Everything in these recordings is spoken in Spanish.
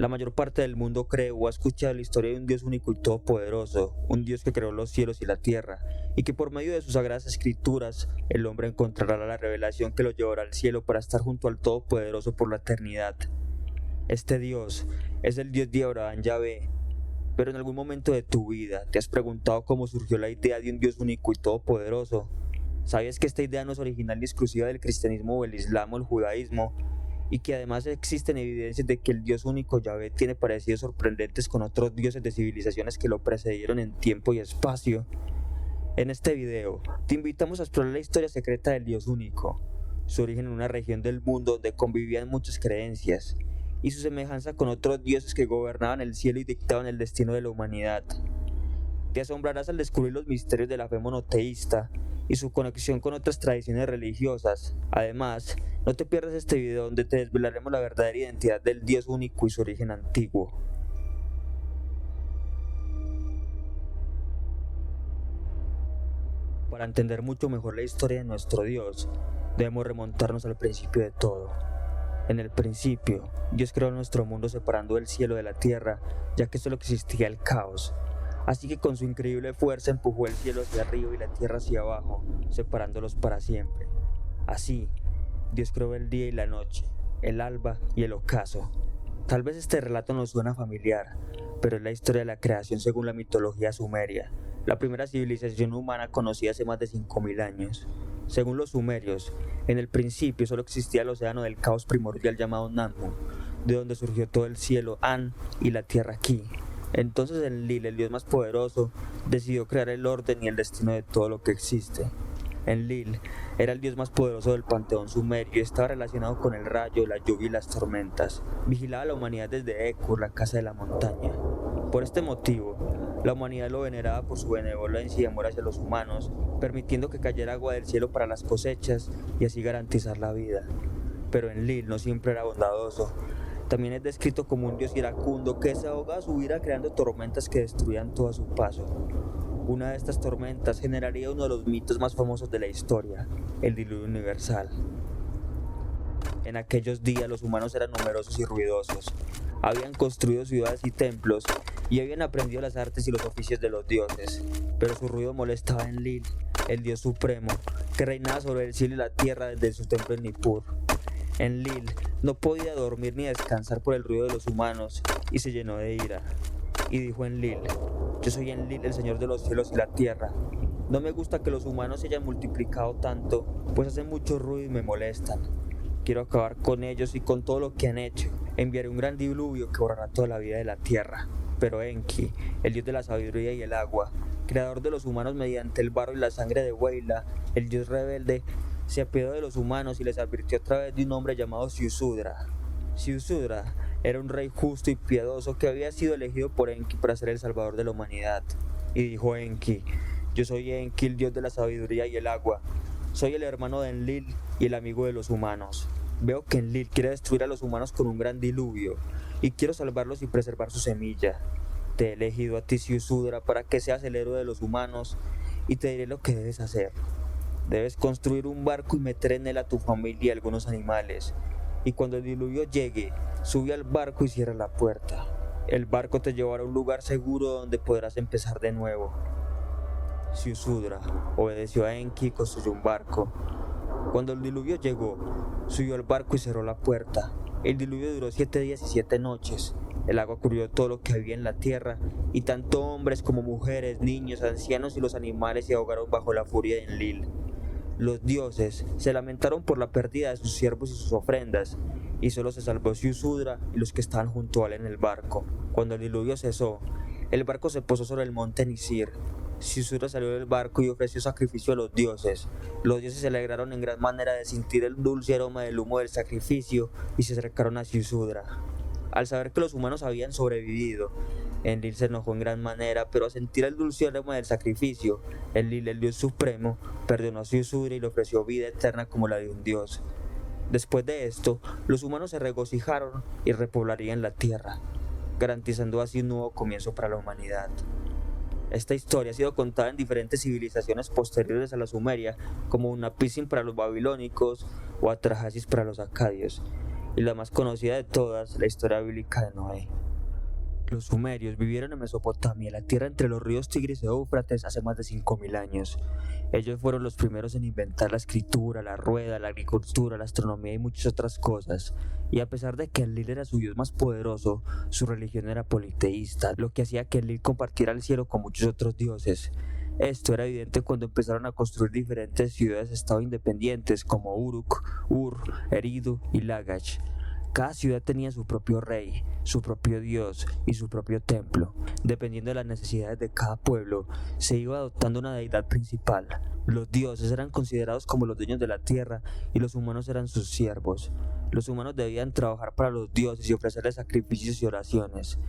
La mayor parte del mundo cree o ha escuchado la historia de un Dios único y todopoderoso, un Dios que creó los cielos y la tierra, y que por medio de sus sagradas escrituras el hombre encontrará la revelación que lo llevará al cielo para estar junto al Todopoderoso por la eternidad. Este Dios es el Dios de Abraham Yahvé, pero en algún momento de tu vida te has preguntado cómo surgió la idea de un Dios único y todopoderoso. ¿Sabes que esta idea no es original ni exclusiva del cristianismo o el islam o el judaísmo? Y que además existen evidencias de que el Dios único Yahvé tiene parecidos sorprendentes con otros dioses de civilizaciones que lo precedieron en tiempo y espacio. En este video, te invitamos a explorar la historia secreta del Dios único, su origen en una región del mundo donde convivían muchas creencias, y su semejanza con otros dioses que gobernaban el cielo y dictaban el destino de la humanidad. Te asombrarás al descubrir los misterios de la fe monoteísta y su conexión con otras tradiciones religiosas. Además, no te pierdas este video donde te desvelaremos la verdadera identidad del Dios único y su origen antiguo. Para entender mucho mejor la historia de nuestro Dios, debemos remontarnos al principio de todo. En el principio, Dios creó nuestro mundo separando el cielo de la tierra, ya que solo existía el caos. Así que con su increíble fuerza empujó el cielo hacia arriba y la tierra hacia abajo, separándolos para siempre. Así, Dios creó el día y la noche, el alba y el ocaso. Tal vez este relato nos suena familiar, pero es la historia de la creación según la mitología sumeria, la primera civilización humana conocida hace más de 5000 años. Según los sumerios, en el principio solo existía el océano del caos primordial llamado Nammu, de donde surgió todo el cielo An y la tierra Ki. Entonces Enlil, el dios más poderoso, decidió crear el orden y el destino de todo lo que existe. Enlil era el dios más poderoso del panteón sumerio y estaba relacionado con el rayo, la lluvia y las tormentas. Vigilaba a la humanidad desde Ekur, la casa de la montaña. Por este motivo, la humanidad lo veneraba por su benevolencia y amor hacia los humanos, permitiendo que cayera agua del cielo para las cosechas y así garantizar la vida. Pero Enlil no siempre era bondadoso. También es descrito como un dios iracundo que se ahoga a su vida creando tormentas que destruían todo a su paso. Una de estas tormentas generaría uno de los mitos más famosos de la historia, el diluvio universal. En aquellos días los humanos eran numerosos y ruidosos. Habían construido ciudades y templos y habían aprendido las artes y los oficios de los dioses, pero su ruido molestaba a Enlil, el dios supremo, que reinaba sobre el cielo y la tierra desde su templo en Nippur. Enlil no podía dormir ni descansar por el ruido de los humanos y se llenó de ira. Y dijo Enlil: yo soy Enlil, el señor de los cielos y la tierra. No me gusta que los humanos se hayan multiplicado tanto, pues hacen mucho ruido y me molestan. Quiero acabar con ellos y con todo lo que han hecho. Enviaré un gran diluvio que borrará toda la vida de la tierra. Pero Enki, el dios de la sabiduría y el agua, creador de los humanos mediante el barro y la sangre de Weila, el dios rebelde, se apiadó de los humanos y les advirtió a través de un hombre llamado Ziusudra. Ziusudra era un rey justo y piadoso que había sido elegido por Enki para ser el salvador de la humanidad. Y dijo Enki: yo soy Enki, el dios de la sabiduría y el agua. Soy el hermano de Enlil y el amigo de los humanos. Veo que Enlil quiere destruir a los humanos con un gran diluvio, y quiero salvarlos y preservar su semilla. Te he elegido a ti, Ziusudra, para que seas el héroe de los humanos, y te diré lo que debes hacer. Debes construir un barco y meter en él a tu familia y algunos animales. Y cuando el diluvio llegue, sube al barco y cierra la puerta. El barco te llevará a un lugar seguro donde podrás empezar de nuevo. Ziusudra obedeció a Enki y construyó un barco. Cuando el diluvio llegó, subió al barco y cerró la puerta. El diluvio duró 7 días y 7 noches. El agua cubrió todo lo que había en la tierra, y tanto hombres como mujeres, niños, ancianos y los animales se ahogaron bajo la furia de Enlil. Los dioses se lamentaron por la pérdida de sus siervos y sus ofrendas, y solo se salvó Ziusudra y los que estaban junto a él en el barco. Cuando el diluvio cesó, el barco se posó sobre el monte Nisir. Ziusudra salió del barco y ofreció sacrificio a los dioses. Los dioses se alegraron en gran manera de sentir el dulce aroma del humo del sacrificio y se acercaron a Ziusudra. Al saber que los humanos habían sobrevivido, Enlil se enojó en gran manera, pero al sentir el dulce aroma del sacrificio, Enlil, el dios supremo, perdonó a Ziusudra y le ofreció vida eterna como la de un dios. Después de esto, los humanos se regocijaron y repoblarían la tierra, garantizando así un nuevo comienzo para la humanidad. Esta historia ha sido contada en diferentes civilizaciones posteriores a la Sumeria, como Unapisin para los babilónicos o Atrahasis para los acadios, y la más conocida de todas, la historia bíblica de Noé. Los sumerios vivieron en Mesopotamia, la tierra entre los ríos Tigris y Éufrates, hace más de 5000 años. Ellos fueron los primeros en inventar la escritura, la rueda, la agricultura, la astronomía y muchas otras cosas. Y a pesar de que Enlil era su dios más poderoso, su religión era politeísta, lo que hacía que Enlil compartiera el cielo con muchos otros dioses. Esto era evidente cuando empezaron a construir diferentes ciudades-estado independientes como Uruk, Ur, Eridu y Lagash. Cada ciudad tenía su propio rey, su propio dios y su propio templo. Dependiendo de las necesidades de cada pueblo, se iba adoptando una deidad principal. Los dioses eran considerados como los dueños de la tierra y los humanos eran sus siervos. Los humanos debían trabajar para los dioses y ofrecerles sacrificios y oraciones.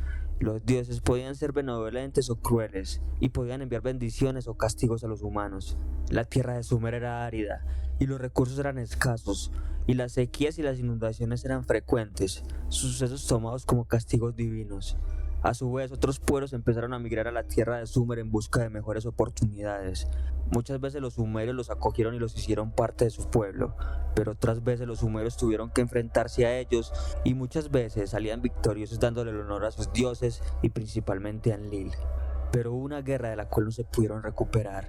Los dioses podían ser benevolentes o crueles, y podían enviar bendiciones o castigos a los humanos. La tierra de Sumer era árida, y los recursos eran escasos, y las sequías y las inundaciones eran frecuentes, sucesos tomados como castigos divinos. A su vez, otros pueblos empezaron a migrar a la tierra de Sumer en busca de mejores oportunidades. Muchas veces los sumerios los acogieron y los hicieron parte de su pueblo, pero otras veces los sumerios tuvieron que enfrentarse a ellos y muchas veces salían victoriosos dándole el honor a sus dioses y principalmente a Enlil. Pero hubo una guerra de la cual no se pudieron recuperar.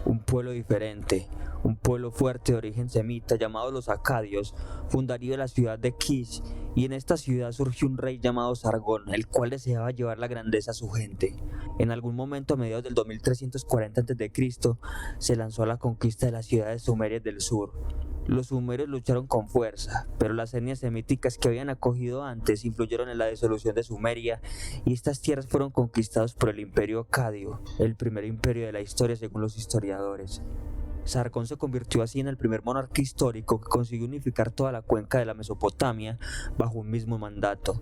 Un pueblo diferente, un pueblo fuerte de origen semita llamado los Acadios, fundaría la ciudad de Kish, y en esta ciudad surgió un rey llamado Sargón, el cual deseaba llevar la grandeza a su gente. En algún momento a mediados del 2340 a.C. se lanzó a la conquista de las ciudades sumerias del sur. Los sumerios lucharon con fuerza, pero las etnias semíticas que habían acogido antes influyeron en la disolución de Sumeria, y estas tierras fueron conquistadas por el Imperio Acadio, el primer imperio de la historia según los historiadores. Sargón se convirtió así en el primer monarca histórico que consiguió unificar toda la cuenca de la Mesopotamia bajo un mismo mandato.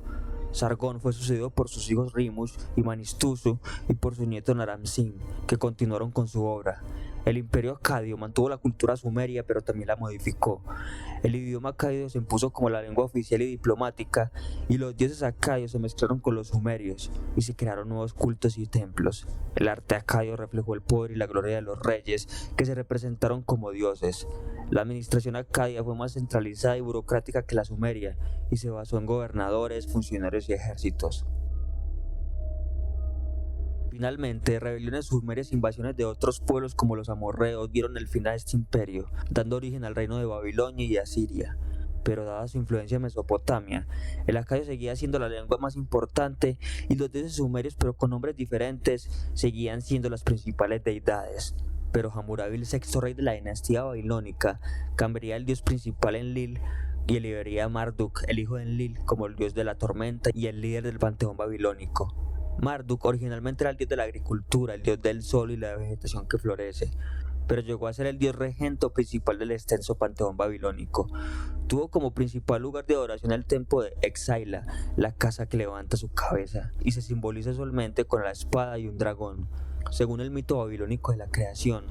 Sargón fue sucedido por sus hijos Rimush y Manistusu y por su nieto Naram-Sin, que continuaron con su obra. El imperio acadio mantuvo la cultura sumeria, pero también la modificó. El idioma acadio se impuso como la lengua oficial y diplomática, y los dioses acadios se mezclaron con los sumerios, y se crearon nuevos cultos y templos. El arte acadio reflejó el poder y la gloria de los reyes, que se representaron como dioses. La administración acadia fue más centralizada y burocrática que la sumeria, y se basó en gobernadores, funcionarios y ejércitos. Finalmente, rebeliones sumerias e invasiones de otros pueblos como los amorreos dieron el fin a este imperio, dando origen al reino de Babilonia y Asiria. Pero dada su influencia en Mesopotamia, el acadio seguía siendo la lengua más importante y los dioses sumerios, pero con nombres diferentes, seguían siendo las principales deidades. Pero Hammurabi, el sexto rey de la dinastía babilónica, cambiaría el dios principal Enlil y elevaría a Marduk, el hijo de Enlil, como el dios de la tormenta y el líder del panteón babilónico. Marduk originalmente era el dios de la agricultura, el dios del sol y la vegetación que florece, pero llegó a ser el dios regente principal del extenso panteón babilónico. Tuvo como principal lugar de adoración el templo de Exaila, la casa que levanta su cabeza, y se simboliza usualmente con la espada y un dragón. Según el mito babilónico de la creación,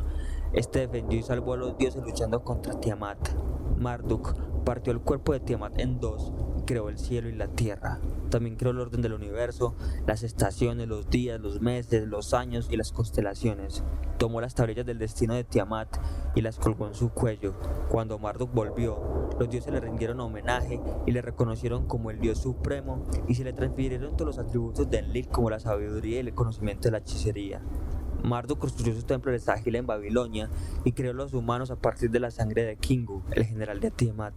este defendió y salvó a los dioses luchando contra Tiamat. Marduk partió el cuerpo de Tiamat en dos y creó el cielo y la tierra. También creó el orden del universo, las estaciones, los días, los meses, los años y las constelaciones. Tomó las tablillas del destino de Tiamat y las colgó en su cuello. Cuando Marduk volvió, los dioses le rindieron homenaje y le reconocieron como el dios supremo, y se le transfirieron todos los atributos de Enlil como la sabiduría y el conocimiento de la hechicería. Marduk construyó su templo de Sagila en Babilonia y creó los humanos a partir de la sangre de Kingu, el general de Tiamat.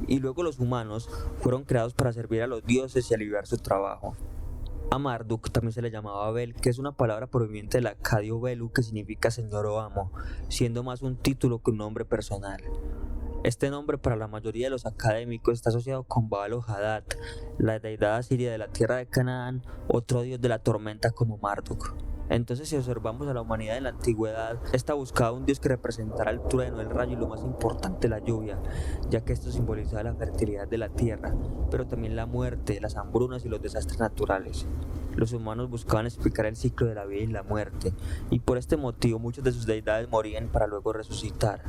Y luego los humanos fueron creados para servir a los dioses y aliviar su trabajo. A Marduk también se le llamaba Bel, que es una palabra proveniente del acadio Belu, que significa señor o amo, siendo más un título que un nombre personal. Este nombre para la mayoría de los académicos está asociado con Baal o Hadad, la deidad asiria de la tierra de Canaán, otro dios de la tormenta como Marduk. Entonces, si observamos a la humanidad en la antigüedad, esta buscaba un dios que representara el trueno, el rayo y lo más importante, la lluvia, ya que esto simbolizaba la fertilidad de la tierra, pero también la muerte, las hambrunas y los desastres naturales. Los humanos buscaban explicar el ciclo de la vida y la muerte, y por este motivo muchas de sus deidades morían para luego resucitar.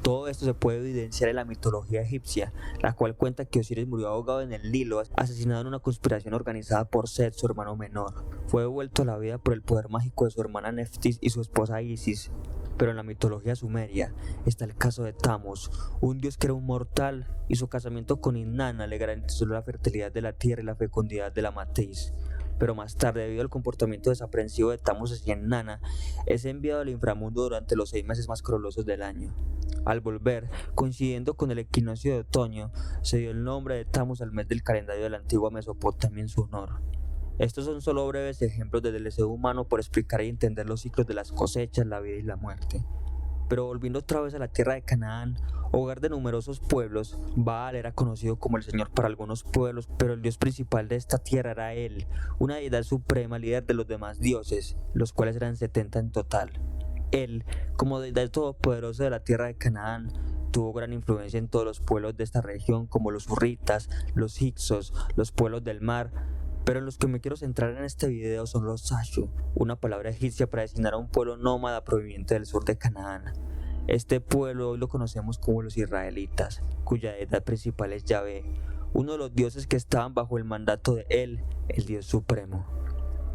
Todo esto se puede evidenciar en la mitología egipcia, la cual cuenta que Osiris murió ahogado en el Nilo, asesinado en una conspiración organizada por Set, su hermano menor. Fue devuelto a la vida por el poder mágico de su hermana Neftis y su esposa Isis. Pero en la mitología sumeria está el caso de Tammuz, un dios que era un mortal y su casamiento con Inanna le garantizó la fertilidad de la tierra y la fecundidad de la matriz. Pero más tarde, debido al comportamiento desaprensivo de Tammuz hacia Inanna, es enviado al inframundo durante los 6 meses más calurosos del año. Al volver, coincidiendo con el equinoccio de otoño, se dio el nombre de Tammuz al mes del calendario de la antigua Mesopotamia en su honor. Estos son solo breves ejemplos del deseo humano por explicar y entender los ciclos de las cosechas, la vida y la muerte. Pero volviendo otra vez a la tierra de Canaán, hogar de numerosos pueblos, Baal era conocido como el Señor para algunos pueblos, pero el dios principal de esta tierra era Él, una deidad suprema, líder de los demás dioses, los cuales eran 70 en total. Él, como deidad todopoderosa de la tierra de Canaán, tuvo gran influencia en todos los pueblos de esta región, como los hurritas, los hicsos, los pueblos del mar, pero en los que me quiero centrar en este video son los Sashu, una palabra egipcia para designar a un pueblo nómada proveniente del sur de Canaán. Este pueblo hoy lo conocemos como los israelitas, cuya deidad principal es Yahvé, uno de los dioses que estaban bajo el mandato de Él, el Dios Supremo.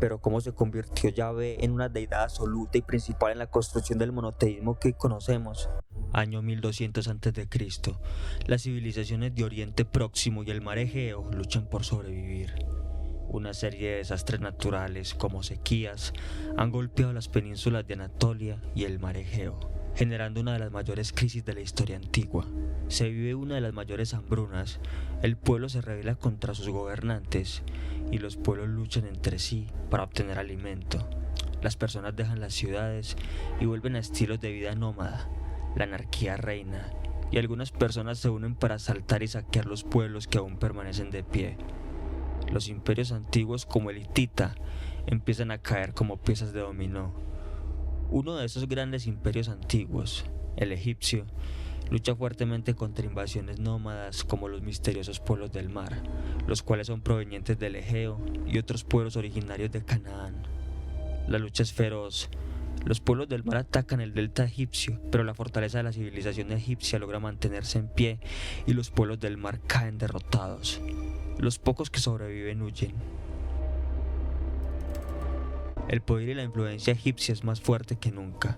Pero ¿cómo se convirtió Yahvé en una deidad absoluta y principal en la construcción del monoteísmo que conocemos? Año 1200 a.C. Las civilizaciones de Oriente Próximo y el mar Egeo luchan por sobrevivir. Una serie de desastres naturales, como sequías, han golpeado las penínsulas de Anatolia y el mar Egeo, generando una de las mayores crisis de la historia antigua. Se vive una de las mayores hambrunas, el pueblo se rebela contra sus gobernantes y los pueblos luchan entre sí para obtener alimento. Las personas dejan las ciudades y vuelven a estilos de vida nómada. La anarquía reina y algunas personas se unen para asaltar y saquear los pueblos que aún permanecen de pie. Los imperios antiguos como el hitita empiezan a caer como piezas de dominó. Uno de esos grandes imperios antiguos, el egipcio, lucha fuertemente contra invasiones nómadas como los misteriosos pueblos del mar, los cuales son provenientes del Egeo y otros pueblos originarios de Canaán. La lucha es feroz. Los pueblos del mar atacan el delta egipcio, pero la fortaleza de la civilización egipcia logra mantenerse en pie y los pueblos del mar caen derrotados. Los pocos que sobreviven huyen. El poder y la influencia egipcia es más fuerte que nunca.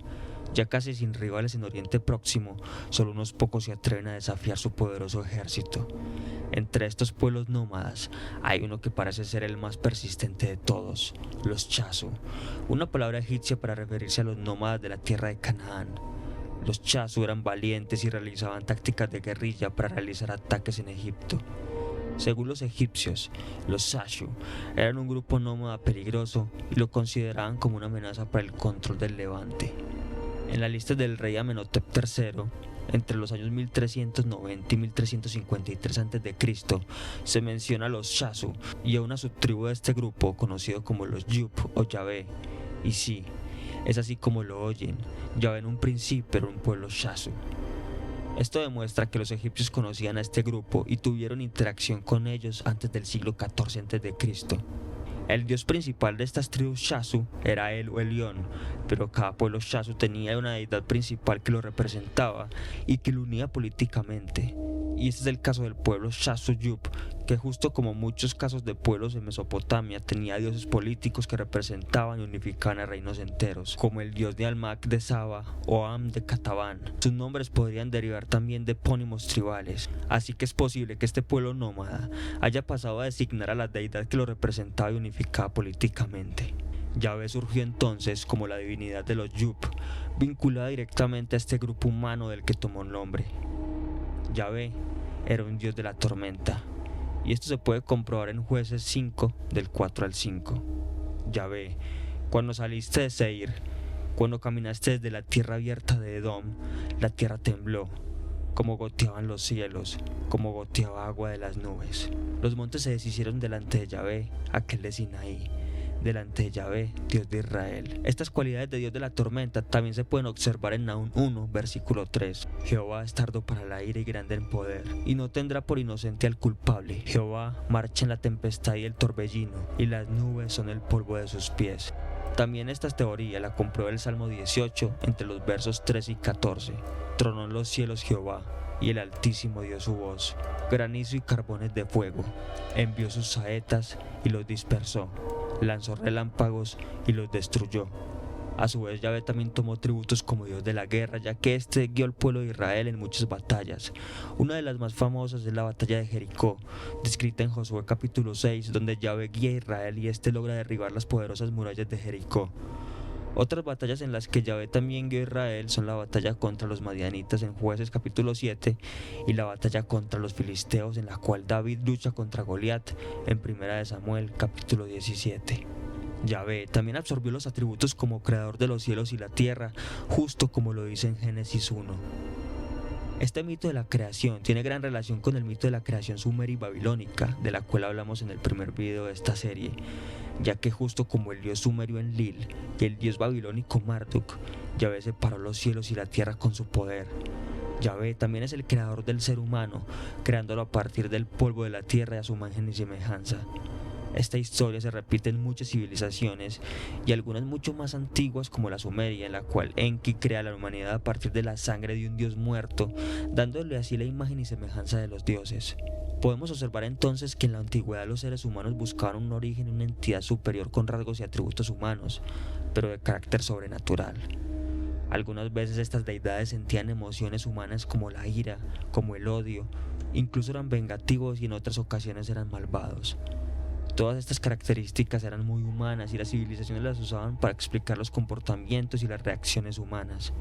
Ya casi sin rivales en Oriente Próximo, solo unos pocos se atreven a desafiar su poderoso ejército. Entre estos pueblos nómadas hay uno que parece ser el más persistente de todos, los Chasu, una palabra egipcia para referirse a los nómadas de la tierra de Canaán. Los Chasu eran valientes y realizaban tácticas de guerrilla para realizar ataques en Egipto. Según los egipcios, los Sashu eran un grupo nómada peligroso y lo consideraban como una amenaza para el control del Levante. En la lista del rey Amenhotep III, entre los años 1390 y 1353 a.C., se menciona a los Shasu y a una subtribu de este grupo conocido como los Yup o Yahvé. Y sí, es así como lo oyen, Yahvé en un principio era un pueblo Shasu. Esto demuestra que los egipcios conocían a este grupo y tuvieron interacción con ellos antes del siglo XIV a.C. El dios principal de estas tribus Shasu era El o Elión, pero cada pueblo Shasu tenía una deidad principal que lo representaba y que lo unía políticamente. Y este es el caso del pueblo Shasu Yup, que justo como muchos casos de pueblos en Mesopotamia tenía dioses políticos que representaban y unificaban a reinos enteros, como el dios de Almak de Saba o Am de Catabán. Sus nombres podrían derivar también de epónimos tribales, así que es posible que este pueblo nómada haya pasado a designar a la deidad que lo representaba y unificaba políticamente. Yahvé surgió entonces como la divinidad de los Yup, vinculada directamente a este grupo humano del que tomó nombre. Yahvé era un dios de la tormenta, y esto se puede comprobar en Jueces 5, del 4 al 5. Yahvé, cuando saliste de Seir, cuando caminaste desde la tierra abierta de Edom, la tierra tembló, como goteaban los cielos, como goteaba agua de las nubes. Los montes se deshicieron delante de Yahvé, aquel de Sinaí, delante de Yahvé, Dios de Israel. Estas cualidades de Dios de la tormenta también se pueden observar en Nahum 1, versículo 3. Jehová es tardo para la ira y grande en poder, y no tendrá por inocente al culpable. Jehová marcha en la tempestad y el torbellino, y las nubes son el polvo de sus pies. También esta teoría la comprueba el Salmo 18, entre los versos 13 y 14. Tronó en los cielos Jehová, y el Altísimo dio su voz. Granizo y carbones de fuego. Envió sus saetas y los dispersó. Lanzó relámpagos y los destruyó. A su vez, Yahvé también tomó tributos como Dios de la guerra, ya que este guió al pueblo de Israel en muchas batallas. Una de las más famosas es la batalla de Jericó, descrita en Josué capítulo 6, donde Yahvé guía a Israel y este logra derribar las poderosas murallas de Jericó. Otras batallas en las que Yahvé también guió a Israel son la batalla contra los madianitas en Jueces capítulo 7 y la batalla contra los filisteos en la cual David lucha contra Goliat en 1 de Samuel capítulo 17. Yahvé también absorbió los atributos como creador de los cielos y la tierra, justo como lo dice en Génesis 1. Este mito de la creación tiene gran relación con el mito de la creación sumeria y babilónica, de la cual hablamos en el primer video de esta serie, ya que justo como el dios sumerio Enlil y el dios babilónico Marduk, Yahvé separó los cielos y la tierra con su poder. Yahvé también es el creador del ser humano, creándolo a partir del polvo de la tierra y a su imagen y semejanza. Esta historia se repite en muchas civilizaciones y algunas mucho más antiguas como la Sumeria, en la cual Enki crea la humanidad a partir de la sangre de un dios muerto, dándole así la imagen y semejanza de los dioses. Podemos observar entonces que en la antigüedad los seres humanos buscaban un origen en una entidad superior con rasgos y atributos humanos, pero de carácter sobrenatural. Algunas veces estas deidades sentían emociones humanas como la ira, como el odio, incluso eran vengativos y en otras ocasiones eran malvados. Todas estas características eran muy humanas y las civilizaciones las usaban para explicar los comportamientos y las reacciones humanas.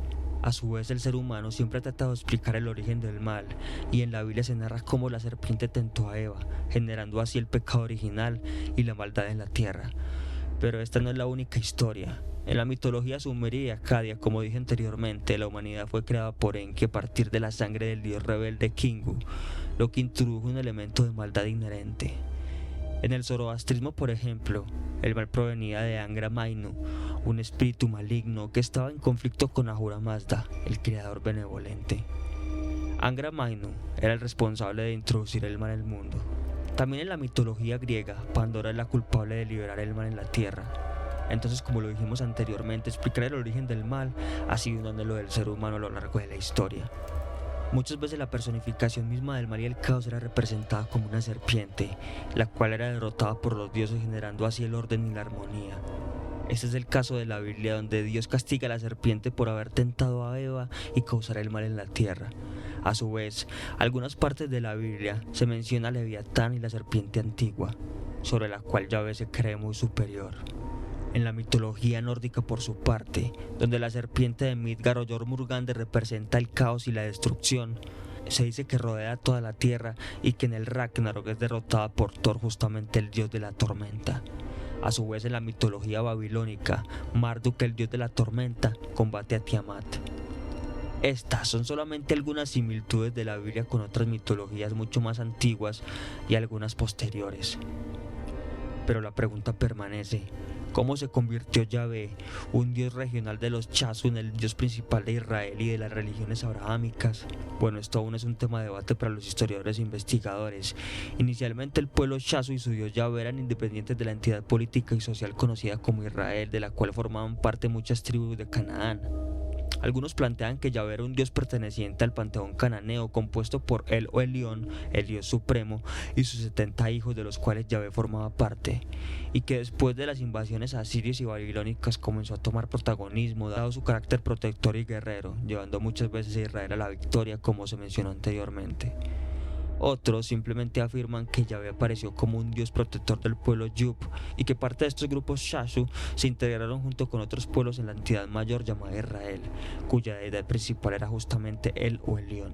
A su vez, el ser humano siempre ha tratado de explicar el origen del mal, y en la Biblia se narra cómo la serpiente tentó a Eva, generando así el pecado original y la maldad en la tierra. Pero esta no es la única historia. En la mitología sumeria y acadia, como dije anteriormente, la humanidad fue creada por Enki a partir de la sangre del dios rebelde Kingu, lo que introdujo un elemento de maldad inherente. En el zoroastrismo, por ejemplo, el mal provenía de Angra Mainyu, un espíritu maligno que estaba en conflicto con Ahura Mazda, el creador benevolente. Angra Mainyu era el responsable de introducir el mal en el mundo. También en la mitología griega, Pandora es la culpable de liberar el mal en la tierra. Entonces, como lo dijimos anteriormente, explicar el origen del mal ha sido un anhelo del ser humano a lo largo de la historia. Muchas veces la personificación misma del mal y el caos era representada como una serpiente, la cual era derrotada por los dioses, generando así el orden y la armonía. Este es el caso de la Biblia, donde Dios castiga a la serpiente por haber tentado a Eva y causar el mal en la tierra. A su vez, algunas partes de la Biblia se menciona a Leviatán y la serpiente antigua, sobre la cual Yahvé se cree muy superior. En la mitología nórdica, por su parte, donde la serpiente de Midgard o Jormungandr representa el caos y la destrucción, se dice que rodea toda la tierra y que en el Ragnarok es derrotada por Thor, justamente el dios de la tormenta. A su vez, en la mitología babilónica, Marduk, el dios de la tormenta, combate a Tiamat. Estas son solamente algunas similitudes de la Biblia con otras mitologías mucho más antiguas y algunas posteriores. Pero la pregunta permanece: ¿cómo se convirtió Yahvé, un dios regional de los Chazu, en el dios principal de Israel y de las religiones abrahámicas? Bueno, esto aún es un tema de debate para los historiadores e investigadores. Inicialmente el pueblo Chazu y su dios Yahvé eran independientes de la entidad política y social conocida como Israel, de la cual formaban parte muchas tribus de Canaán. Algunos plantean que Yahvé era un dios perteneciente al panteón cananeo, compuesto por El o Elión, el dios supremo, y sus 70 hijos, de los cuales Yahvé formaba parte, y que después de las invasiones asirias y babilónicas comenzó a tomar protagonismo, dado su carácter protector y guerrero, llevando muchas veces a Israel a la victoria, como se mencionó anteriormente. Otros simplemente afirman que Yahvé apareció como un dios protector del pueblo Yub y que parte de estos grupos Chazu se integraron junto con otros pueblos en la entidad mayor llamada Israel, cuya deidad principal era justamente El o Elión.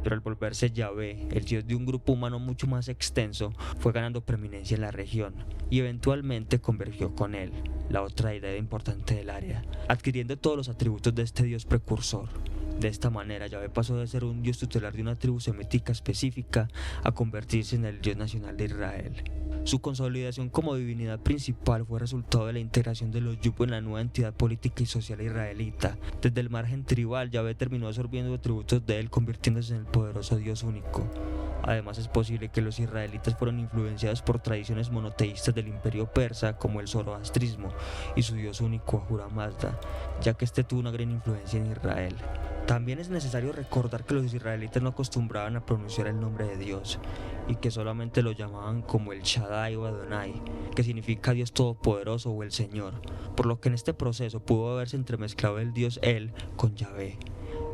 Pero al volverse Yahvé, el dios de un grupo humano mucho más extenso, fue ganando preeminencia en la región y eventualmente convergió con él, la otra deidad importante del área, adquiriendo todos los atributos de este dios precursor. De esta manera, Yahvé pasó de ser un dios tutelar de una tribu semítica específica a convertirse en el dios nacional de Israel. Su consolidación como divinidad principal fue resultado de la integración de los Yub en la nueva entidad política y social israelita. Desde el margen tribal, Yahvé terminó absorbiendo atributos de él, convirtiéndose en el poderoso Dios único. Además, es posible que los israelitas fueron influenciados por tradiciones monoteístas del imperio persa, como el zoroastrismo y su dios único Ahura Mazda, ya que este tuvo una gran influencia en Israel. También es necesario recordar que los israelitas no acostumbraban a pronunciar el nombre de Dios y que solamente lo llamaban como el Shaddai o Adonai, que significa Dios Todopoderoso o el Señor, por lo que en este proceso pudo haberse entremezclado el Dios El con Yahvé.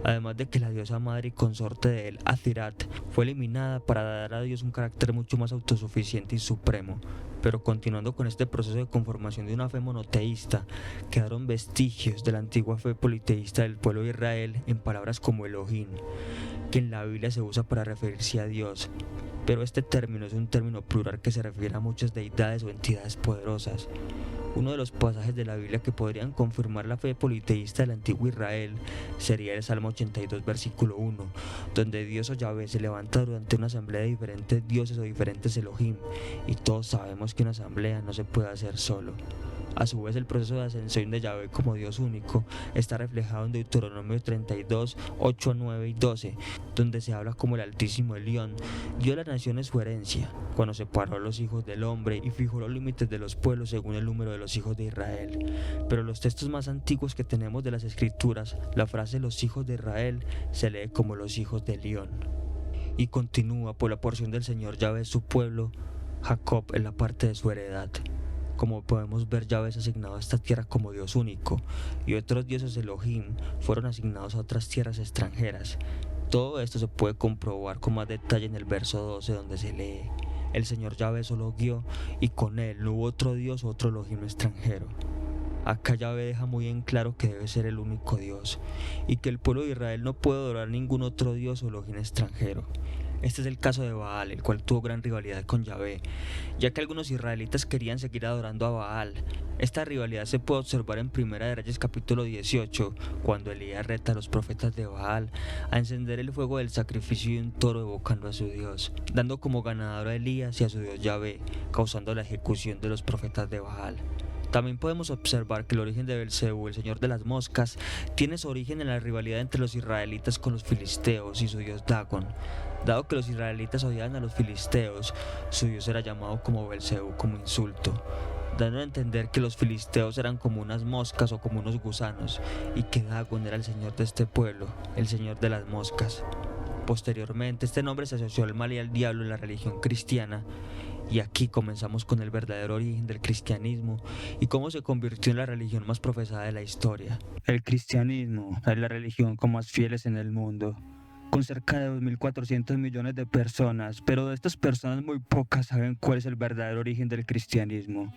Además de que la diosa madre y consorte de él, Azirat, fue eliminada para dar a Dios un carácter mucho más autosuficiente y supremo. Pero continuando con este proceso de conformación de una fe monoteísta, quedaron vestigios de la antigua fe politeísta del pueblo de Israel en palabras como Elohim, que en la Biblia se usa para referirse a Dios. Pero este término es un término plural que se refiere a muchas deidades o entidades poderosas. Uno de los pasajes de la Biblia que podrían confirmar la fe politeísta del antiguo Israel sería el Salmo 82, versículo 1, donde Dios o Yahvé se levanta durante una asamblea de diferentes dioses o diferentes Elohim, y todos sabemos que una asamblea no se puede hacer solo. A su vez, el proceso de ascensión de Yahvé como Dios único está reflejado en Deuteronomio 32, 8, 9 y 12, donde se habla como el Altísimo Elión dio a las naciones su herencia, cuando separó a los hijos del hombre y fijó los límites de los pueblos según el número de los hijos de Israel. Pero en los textos más antiguos que tenemos de las Escrituras, la frase los hijos de Israel se lee como los hijos de Elión. Y continúa por la porción del Señor Yahvé su pueblo, Jacob en la parte de su heredad. Como podemos ver, Yahvé es asignado a esta tierra como Dios único, y otros dioses Elohim fueron asignados a otras tierras extranjeras. Todo esto se puede comprobar con más detalle en el verso 12, donde se lee: el Señor Yahvé solo guió, y con él no hubo otro Dios o otro Elohim extranjero. Acá Yahvé deja muy en claro que debe ser el único Dios, y que el pueblo de Israel no puede adorar ningún otro Dios o Elohim extranjero. Este es el caso de Baal, el cual tuvo gran rivalidad con Yahvé, ya que algunos israelitas querían seguir adorando a Baal. Esta rivalidad se puede observar en Primera de Reyes capítulo 18, cuando Elías reta a los profetas de Baal a encender el fuego del sacrificio de un toro evocando a su Dios, dando como ganador a Elías y a su Dios Yahvé, causando la ejecución de los profetas de Baal. También podemos observar que el origen de Belcebú, el señor de las moscas, tiene su origen en la rivalidad entre los israelitas con los filisteos y su dios Dagón. Dado que los israelitas odiaban a los filisteos, su dios era llamado como Belcebú como insulto, dando a entender que los filisteos eran como unas moscas o como unos gusanos, y que Dagón era el señor de este pueblo, el señor de las moscas. Posteriormente, este nombre se asoció al mal y al diablo en la religión cristiana, y aquí comenzamos con el verdadero origen del cristianismo y cómo se convirtió en la religión más profesada de la historia. El cristianismo es la religión con más fieles en el mundo, con cerca de 2.400 millones de personas, pero de estas personas muy pocas saben cuál es el verdadero origen del cristianismo.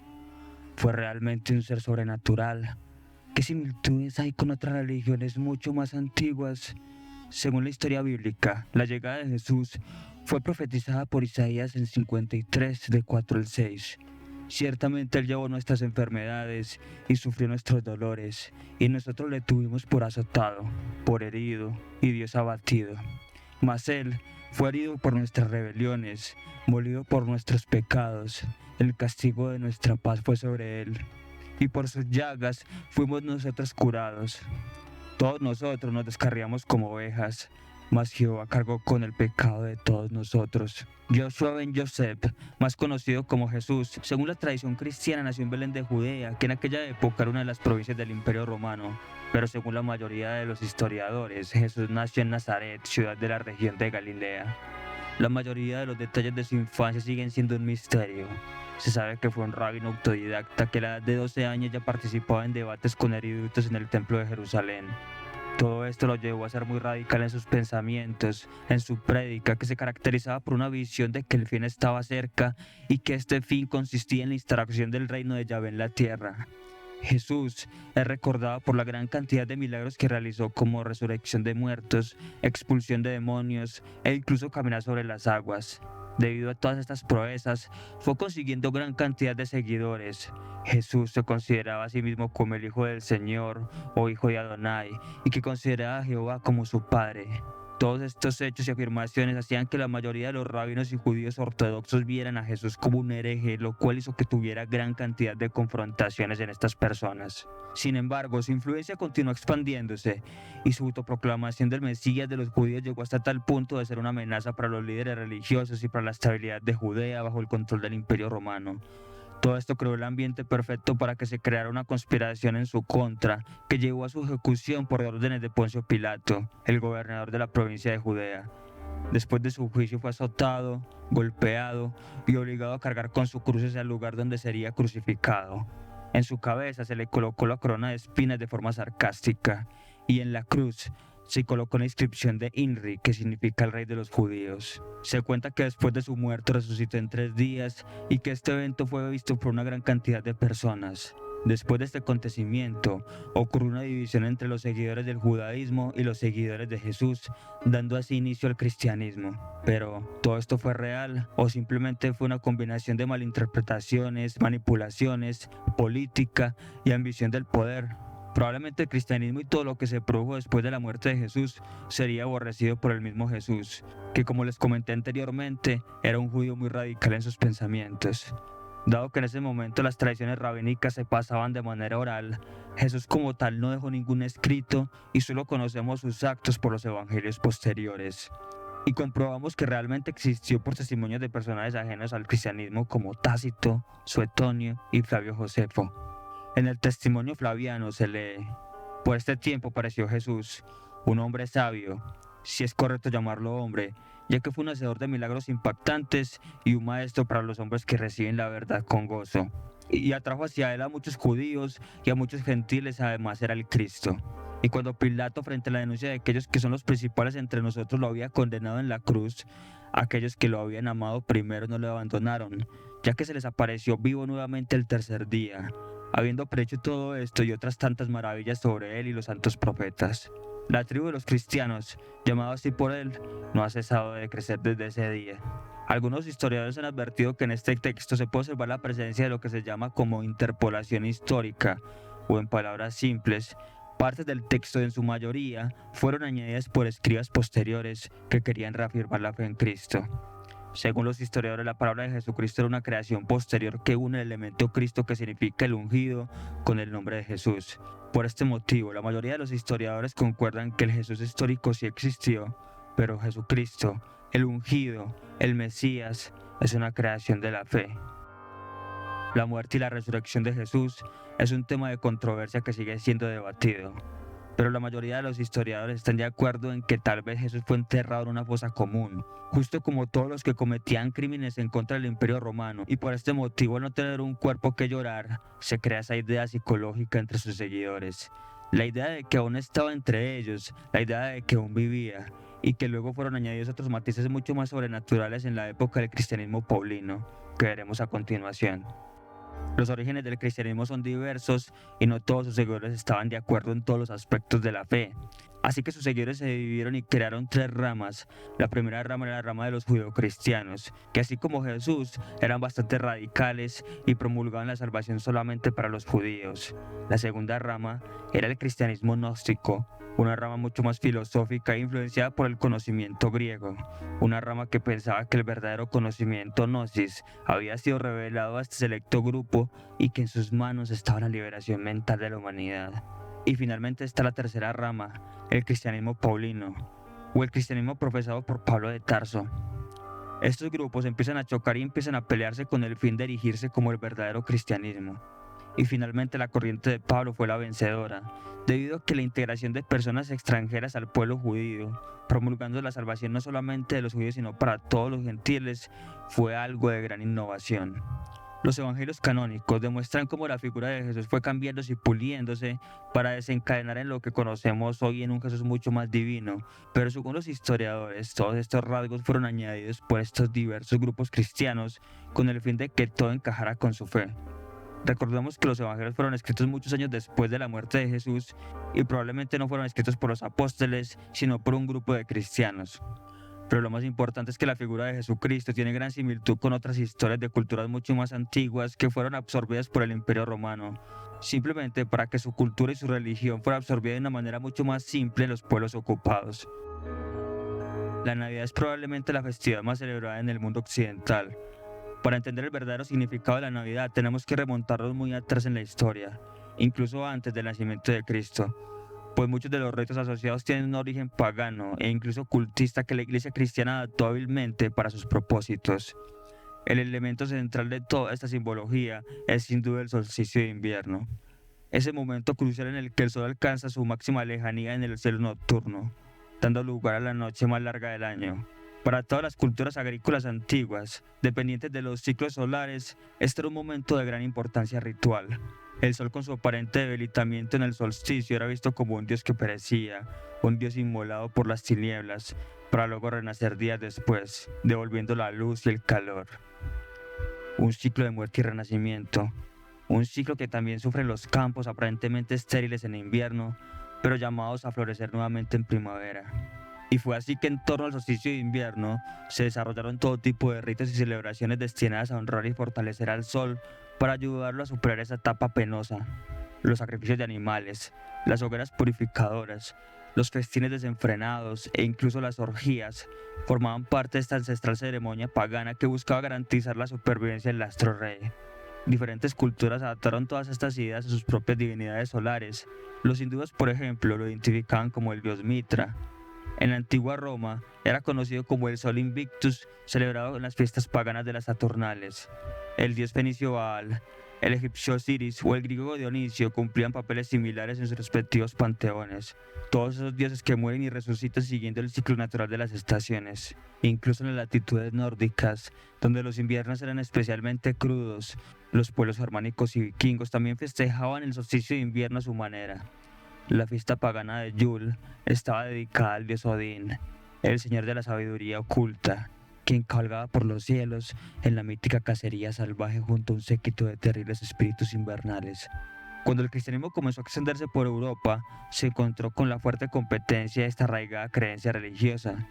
¿Fue realmente un ser sobrenatural? ¿Qué similitudes hay con otras religiones mucho más antiguas? Según la historia bíblica, la llegada de Jesús fue profetizada por Isaías en 53, de 4 al 6. Ciertamente Él llevó nuestras enfermedades y sufrió nuestros dolores, y nosotros le tuvimos por azotado, por herido y Dios abatido. Mas Él fue herido por nuestras rebeliones, molido por nuestros pecados. El castigo de nuestra paz fue sobre Él, y por sus llagas fuimos nosotros curados. Todos nosotros nos descarriamos como ovejas, mas Jehová cargó con el pecado de todos nosotros. Joshua ben Yosef, más conocido como Jesús, según la tradición cristiana, nació en Belén de Judea, que en aquella época era una de las provincias del Imperio Romano. Pero según la mayoría de los historiadores, Jesús nació en Nazaret, ciudad de la región de Galilea. La mayoría de los detalles de su infancia siguen siendo un misterio. Se sabe que fue un rabino autodidacta que a la edad de 12 años ya participaba en debates con eruditos en el templo de Jerusalén. Todo esto lo llevó a ser muy radical en sus pensamientos, en su prédica, que se caracterizaba por una visión de que el fin estaba cerca y que este fin consistía en la instauración del reino de Yahvé en la tierra. Jesús es recordado por la gran cantidad de milagros que realizó, como resurrección de muertos, expulsión de demonios e incluso caminar sobre las aguas. Debido a todas estas proezas, fue consiguiendo gran cantidad de seguidores. Jesús se consideraba a sí mismo como el Hijo del Señor o Hijo de Adonai, y que consideraba a Jehová como su Padre. todos estos hechos y afirmaciones hacían que la mayoría de los rabinos y judíos ortodoxos vieran a Jesús como un hereje, lo cual hizo que tuviera gran cantidad de confrontaciones en estas personas. Sin embargo, su influencia continuó expandiéndose y su autoproclamación del Mesías de los judíos llegó hasta tal punto de ser una amenaza para los líderes religiosos y para la estabilidad de Judea bajo el control del Imperio Romano. Todo esto creó el ambiente perfecto para que se creara una conspiración en su contra, que llevó a su ejecución por órdenes de Poncio Pilato, el gobernador de la provincia de Judea. Después de su juicio fue azotado, golpeado y obligado a cargar con su cruz hacia el lugar donde sería crucificado. En su cabeza se le colocó la corona de espinas de forma sarcástica, y en la cruz se colocó una inscripción de INRI, que significa el rey de los judíos. Se cuenta que después de su muerte resucitó en 3 días y que este evento fue visto por una gran cantidad de personas. Después de este acontecimiento, ocurrió una división entre los seguidores del judaísmo y los seguidores de Jesús, dando así inicio al cristianismo. Pero, ¿todo esto fue real o simplemente fue una combinación de malinterpretaciones, manipulaciones, política y ambición del poder? Probablemente el cristianismo y todo lo que se produjo después de la muerte de Jesús sería aborrecido por el mismo Jesús, que como les comenté anteriormente, era un judío muy radical en sus pensamientos. Dado que en ese momento las tradiciones rabínicas se pasaban de manera oral, Jesús como tal no dejó ningún escrito y solo conocemos sus actos por los evangelios posteriores. Y comprobamos que realmente existió por testimonios de personajes ajenos al cristianismo como Tácito, Suetonio y Flavio Josefo. En el testimonio flaviano se lee: por este tiempo pareció Jesús, un hombre sabio, si es correcto llamarlo hombre, ya que fue un hacedor de milagros impactantes y un maestro para los hombres que reciben la verdad con gozo. Y atrajo hacia él a muchos judíos y a muchos gentiles, además era el Cristo. Y cuando Pilato, frente a la denuncia de aquellos que son los principales entre nosotros, lo había condenado en la cruz, aquellos que lo habían amado primero no lo abandonaron, ya que se les apareció vivo nuevamente el tercer día, habiendo predicho todo esto y otras tantas maravillas sobre él y los santos profetas. La tribu de los cristianos, llamada así por él, no ha cesado de crecer desde ese día. Algunos historiadores han advertido que en este texto se puede observar la presencia de lo que se llama como interpolación histórica, o en palabras simples, partes del texto en su mayoría fueron añadidas por escribas posteriores que querían reafirmar la fe en Cristo. Según los historiadores, la palabra de Jesucristo era una creación posterior que une el elemento Cristo, que significa el ungido, con el nombre de Jesús. Por este motivo, la mayoría de los historiadores concuerdan que el Jesús histórico sí existió, pero Jesucristo, el ungido, el Mesías, es una creación de la fe. La muerte y la resurrección de Jesús es un tema de controversia que sigue siendo debatido, pero la mayoría de los historiadores están de acuerdo en que tal vez Jesús fue enterrado en una fosa común, justo como todos los que cometían crímenes en contra del Imperio Romano, y por este motivo, al no tener un cuerpo que llorar, se crea esa idea psicológica entre sus seguidores. La idea de que aún estaba entre ellos, la idea de que aún vivía, y que luego fueron añadidos otros matices mucho más sobrenaturales en la época del cristianismo paulino, que veremos a continuación. Los orígenes del cristianismo son diversos y no todos sus seguidores estaban de acuerdo en todos los aspectos de la fe. Así que sus seguidores se dividieron y crearon 3 ramas. La primera rama era la rama de los judeocristianos, que así como Jesús eran bastante radicales y promulgaban la salvación solamente para los judíos. La segunda rama era el cristianismo gnóstico, una rama mucho más filosófica e influenciada por el conocimiento griego, una rama que pensaba que el verdadero conocimiento gnosis había sido revelado a este selecto grupo y que en sus manos estaba la liberación mental de la humanidad. Y finalmente está la tercera rama, el cristianismo paulino, o el cristianismo profesado por Pablo de Tarso. Estos grupos empiezan a chocar y empiezan a pelearse con el fin de erigirse como el verdadero cristianismo. Y finalmente la corriente de Pablo fue la vencedora, debido a que la integración de personas extranjeras al pueblo judío, promulgando la salvación no solamente de los judíos sino para todos los gentiles, fue algo de gran innovación. Los evangelios canónicos demuestran cómo la figura de Jesús fue cambiándose y puliéndose para desencadenar en lo que conocemos hoy en un Jesús mucho más divino, pero según los historiadores, todos estos rasgos fueron añadidos por estos diversos grupos cristianos con el fin de que todo encajara con su fe. Recordemos que los evangelios fueron escritos muchos años después de la muerte de Jesús y probablemente no fueron escritos por los apóstoles, sino por un grupo de cristianos. Pero lo más importante es que la figura de Jesucristo tiene gran similitud con otras historias de culturas mucho más antiguas que fueron absorbidas por el Imperio Romano, simplemente para que su cultura y su religión fuera absorbida de una manera mucho más simple en los pueblos ocupados. La Navidad es probablemente la festividad más celebrada en el mundo occidental. Para entender el verdadero significado de la Navidad tenemos que remontarnos muy atrás en la historia, incluso antes del nacimiento de Cristo, pues muchos de los ritos asociados tienen un origen pagano e incluso cultista que la Iglesia cristiana adaptó hábilmente para sus propósitos. El elemento central de toda esta simbología es sin duda el solsticio de invierno, ese momento crucial en el que el sol alcanza su máxima lejanía en el cielo nocturno, dando lugar a la noche más larga del año. Para todas las culturas agrícolas antiguas, dependientes de los ciclos solares, este era un momento de gran importancia ritual. El sol con su aparente debilitamiento en el solsticio era visto como un dios que perecía, un dios inmolado por las tinieblas, para luego renacer días después, devolviendo la luz y el calor. Un ciclo de muerte y renacimiento, un ciclo que también sufren los campos aparentemente estériles en invierno, pero llamados a florecer nuevamente en primavera. Y fue así que en torno al solsticio de invierno se desarrollaron todo tipo de ritos y celebraciones destinadas a honrar y fortalecer al sol para ayudarlo a superar esa etapa penosa. Los sacrificios de animales, las hogueras purificadoras, los festines desenfrenados e incluso las orgías formaban parte de esta ancestral ceremonia pagana que buscaba garantizar la supervivencia del astro rey. Diferentes culturas adaptaron todas estas ideas a sus propias divinidades solares. Los hindúes, por ejemplo, lo identificaban como el dios Mitra. En la antigua Roma era conocido como el Sol Invictus, celebrado en las fiestas paganas de las Saturnales. El dios fenicio Baal, el egipcio Osiris o el griego Dionisio cumplían papeles similares en sus respectivos panteones. Todos esos dioses que mueren y resucitan siguiendo el ciclo natural de las estaciones. Incluso en las latitudes nórdicas, donde los inviernos eran especialmente crudos, los pueblos germánicos y vikingos también festejaban el solsticio de invierno a su manera. La fiesta pagana de Yule estaba dedicada al dios Odín, el señor de la sabiduría oculta, quien cabalgaba por los cielos en la mítica cacería salvaje junto a un séquito de terribles espíritus invernales. Cuando el cristianismo comenzó a extenderse por Europa, se encontró con la fuerte competencia de esta arraigada creencia religiosa.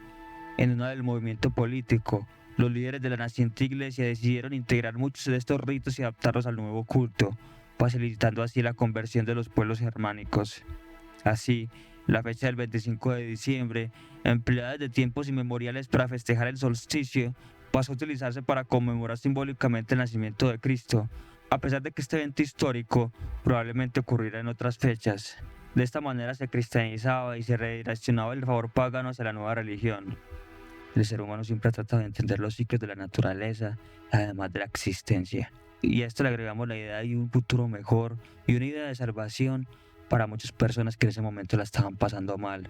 En una del movimiento político, los líderes de la naciente iglesia decidieron integrar muchos de estos ritos y adaptarlos al nuevo culto, facilitando así la conversión de los pueblos germánicos. Así, la fecha del 25 de diciembre, empleada desde tiempos inmemoriales para festejar el solsticio, pasó a utilizarse para conmemorar simbólicamente el nacimiento de Cristo, a pesar de que este evento histórico probablemente ocurriera en otras fechas. De esta manera se cristianizaba y se redireccionaba el favor pagano hacia la nueva religión. El ser humano siempre ha tratado de entender los ciclos de la naturaleza, además de la existencia. Y a esto le agregamos la idea de un futuro mejor y una idea de salvación para muchas personas que en ese momento la estaban pasando mal.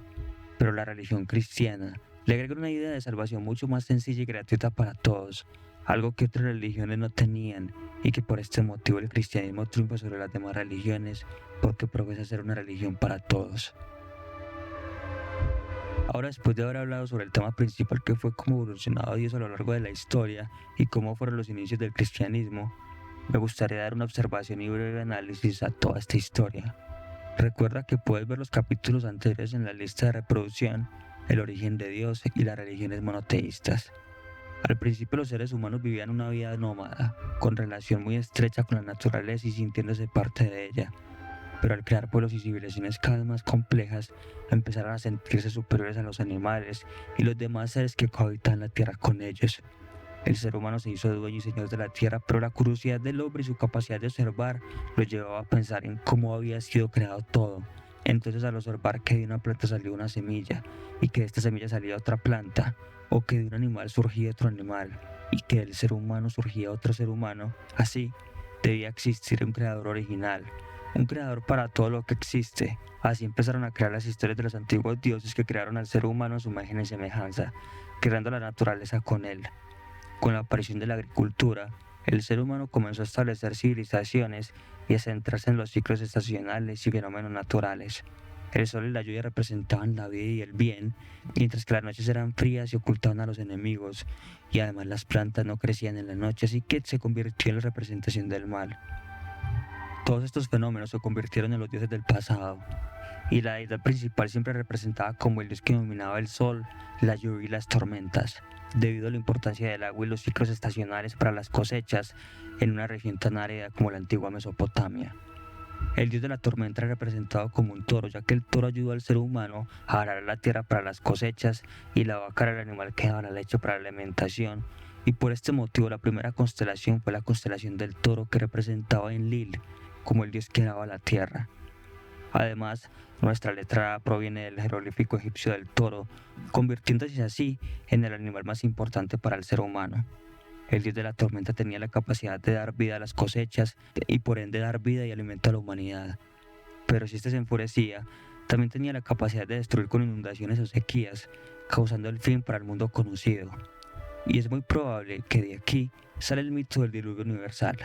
Pero la religión cristiana le agrega una idea de salvación mucho más sencilla y gratuita para todos, algo que otras religiones no tenían, y que por este motivo el cristianismo triunfa sobre las demás religiones, porque profesa ser una religión para todos. Ahora, después de haber hablado sobre el tema principal, que fue cómo evolucionado Dios a lo largo de la historia y cómo fueron los inicios del cristianismo, me gustaría dar una observación y breve análisis a toda esta historia. Recuerda que puedes ver los capítulos anteriores en la lista de reproducción, el origen de Dios y las religiones monoteístas. Al principio los seres humanos vivían una vida nómada, con relación muy estrecha con la naturaleza y sintiéndose parte de ella. Pero al crear pueblos y civilizaciones cada vez más complejas, empezaron a sentirse superiores a los animales y los demás seres que cohabitan la tierra con ellos. El ser humano se hizo dueño y señor de la tierra, pero la curiosidad del hombre y su capacidad de observar lo llevaba a pensar en cómo había sido creado todo. Entonces, al observar que de una planta salió una semilla, y que de esta semilla salía otra planta, o que de un animal surgía otro animal, y que del ser humano surgía otro ser humano, así debía existir un creador original, un creador para todo lo que existe. Así empezaron a crear las historias de los antiguos dioses que crearon al ser humano a su imagen y semejanza, creando la naturaleza con él. Con la aparición de la agricultura, el ser humano comenzó a establecer civilizaciones y a centrarse en los ciclos estacionales y fenómenos naturales. El sol y la lluvia representaban la vida y el bien, mientras que las noches eran frías y ocultaban a los enemigos, y además las plantas no crecían en la noche, así que se convirtió en la representación del mal. Todos estos fenómenos se convirtieron en los dioses del pasado, y la deidad principal siempre representaba como el dios que dominaba el sol, la lluvia y las tormentas, debido a la importancia del agua y los ciclos estacionales para las cosechas en una región tan árida como la antigua Mesopotamia. El dios de la tormenta era representado como un toro, ya que el toro ayudó al ser humano a arar la tierra para las cosechas y la vaca era el animal que daba la leche para la alimentación. Y por este motivo la primera constelación fue la constelación del toro, que representaba a Enlil como el dios que daba la tierra. Además, nuestra letra A proviene del jeroglífico egipcio del toro, convirtiéndose así en el animal más importante para el ser humano. El dios de la tormenta tenía la capacidad de dar vida a las cosechas y por ende dar vida y alimento a la humanidad. Pero si éste se enfurecía, también tenía la capacidad de destruir con inundaciones o sequías, causando el fin para el mundo conocido. Y es muy probable que de aquí sale el mito del diluvio universal.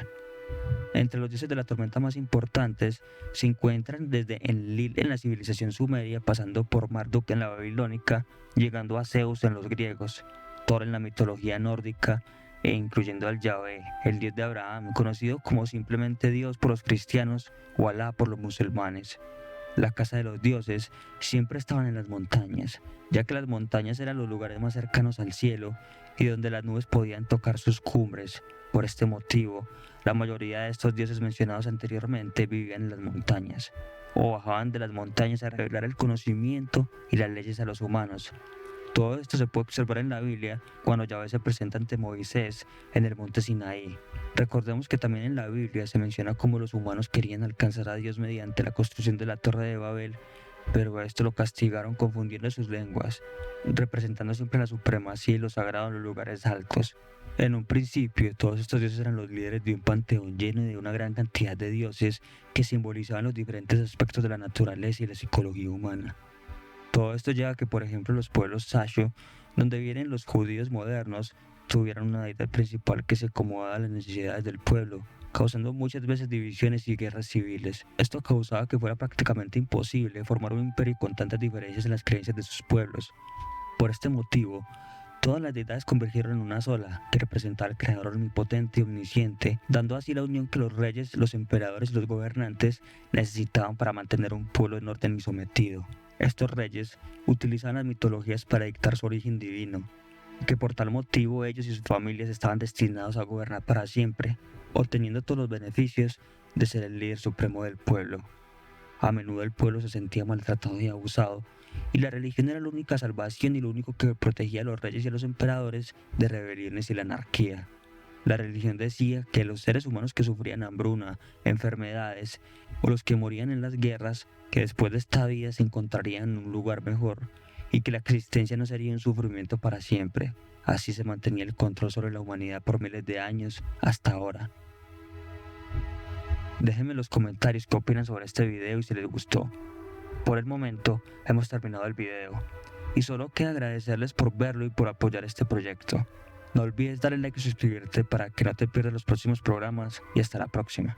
Entre los dioses de la tormenta más importantes se encuentran desde Enlil en la civilización sumeria, pasando por Marduk en la babilónica, llegando a Zeus en los griegos, Thor en la mitología nórdica, e incluyendo al Yahvé, el dios de Abraham, conocido como simplemente Dios por los cristianos o Alá por los musulmanes. La casa de los dioses siempre estaban en las montañas, ya que las montañas eran los lugares más cercanos al cielo y donde las nubes podían tocar sus cumbres. Por este motivo, la mayoría de estos dioses mencionados anteriormente vivían en las montañas, o bajaban de las montañas a revelar el conocimiento y las leyes a los humanos. Todo esto se puede observar en la Biblia cuando Yahvé se presenta ante Moisés en el monte Sinaí. Recordemos que también en la Biblia se menciona cómo los humanos querían alcanzar a Dios mediante la construcción de la Torre de Babel, pero a esto lo castigaron confundiendo sus lenguas, representando siempre la supremacía y lo sagrado en los lugares altos. En un principio, todos estos dioses eran los líderes de un panteón lleno de una gran cantidad de dioses que simbolizaban los diferentes aspectos de la naturaleza y la psicología humana. Todo esto lleva a que, por ejemplo, los pueblos Sasho, donde vienen los judíos modernos, tuvieran una deidad principal que se acomodaba a las necesidades del pueblo, causando muchas veces divisiones y guerras civiles. Esto causaba que fuera prácticamente imposible formar un imperio con tantas diferencias en las creencias de sus pueblos. Por este motivo, todas las deidades convergieron en una sola, que representaba al creador omnipotente y omnisciente, dando así la unión que los reyes, los emperadores y los gobernantes necesitaban para mantener un pueblo en orden y sometido. Estos reyes utilizaban las mitologías para dictar su origen divino, y que por tal motivo ellos y sus familias estaban destinados a gobernar para siempre, obteniendo todos los beneficios de ser el líder supremo del pueblo. A menudo el pueblo se sentía maltratado y abusado, y la religión era la única salvación y lo único que protegía a los reyes y a los emperadores de rebeliones y la anarquía. La religión decía que los seres humanos que sufrían hambruna, enfermedades o los que morían en las guerras, que después de esta vida se encontrarían en un lugar mejor y que la existencia no sería un sufrimiento para siempre. Así se mantenía el control sobre la humanidad por miles de años hasta ahora. Déjenme en los comentarios qué opinan sobre este video y si les gustó. Por el momento hemos terminado el video y solo queda agradecerles por verlo y por apoyar este proyecto. No olvides darle like y suscribirte para que no te pierdas los próximos programas y hasta la próxima.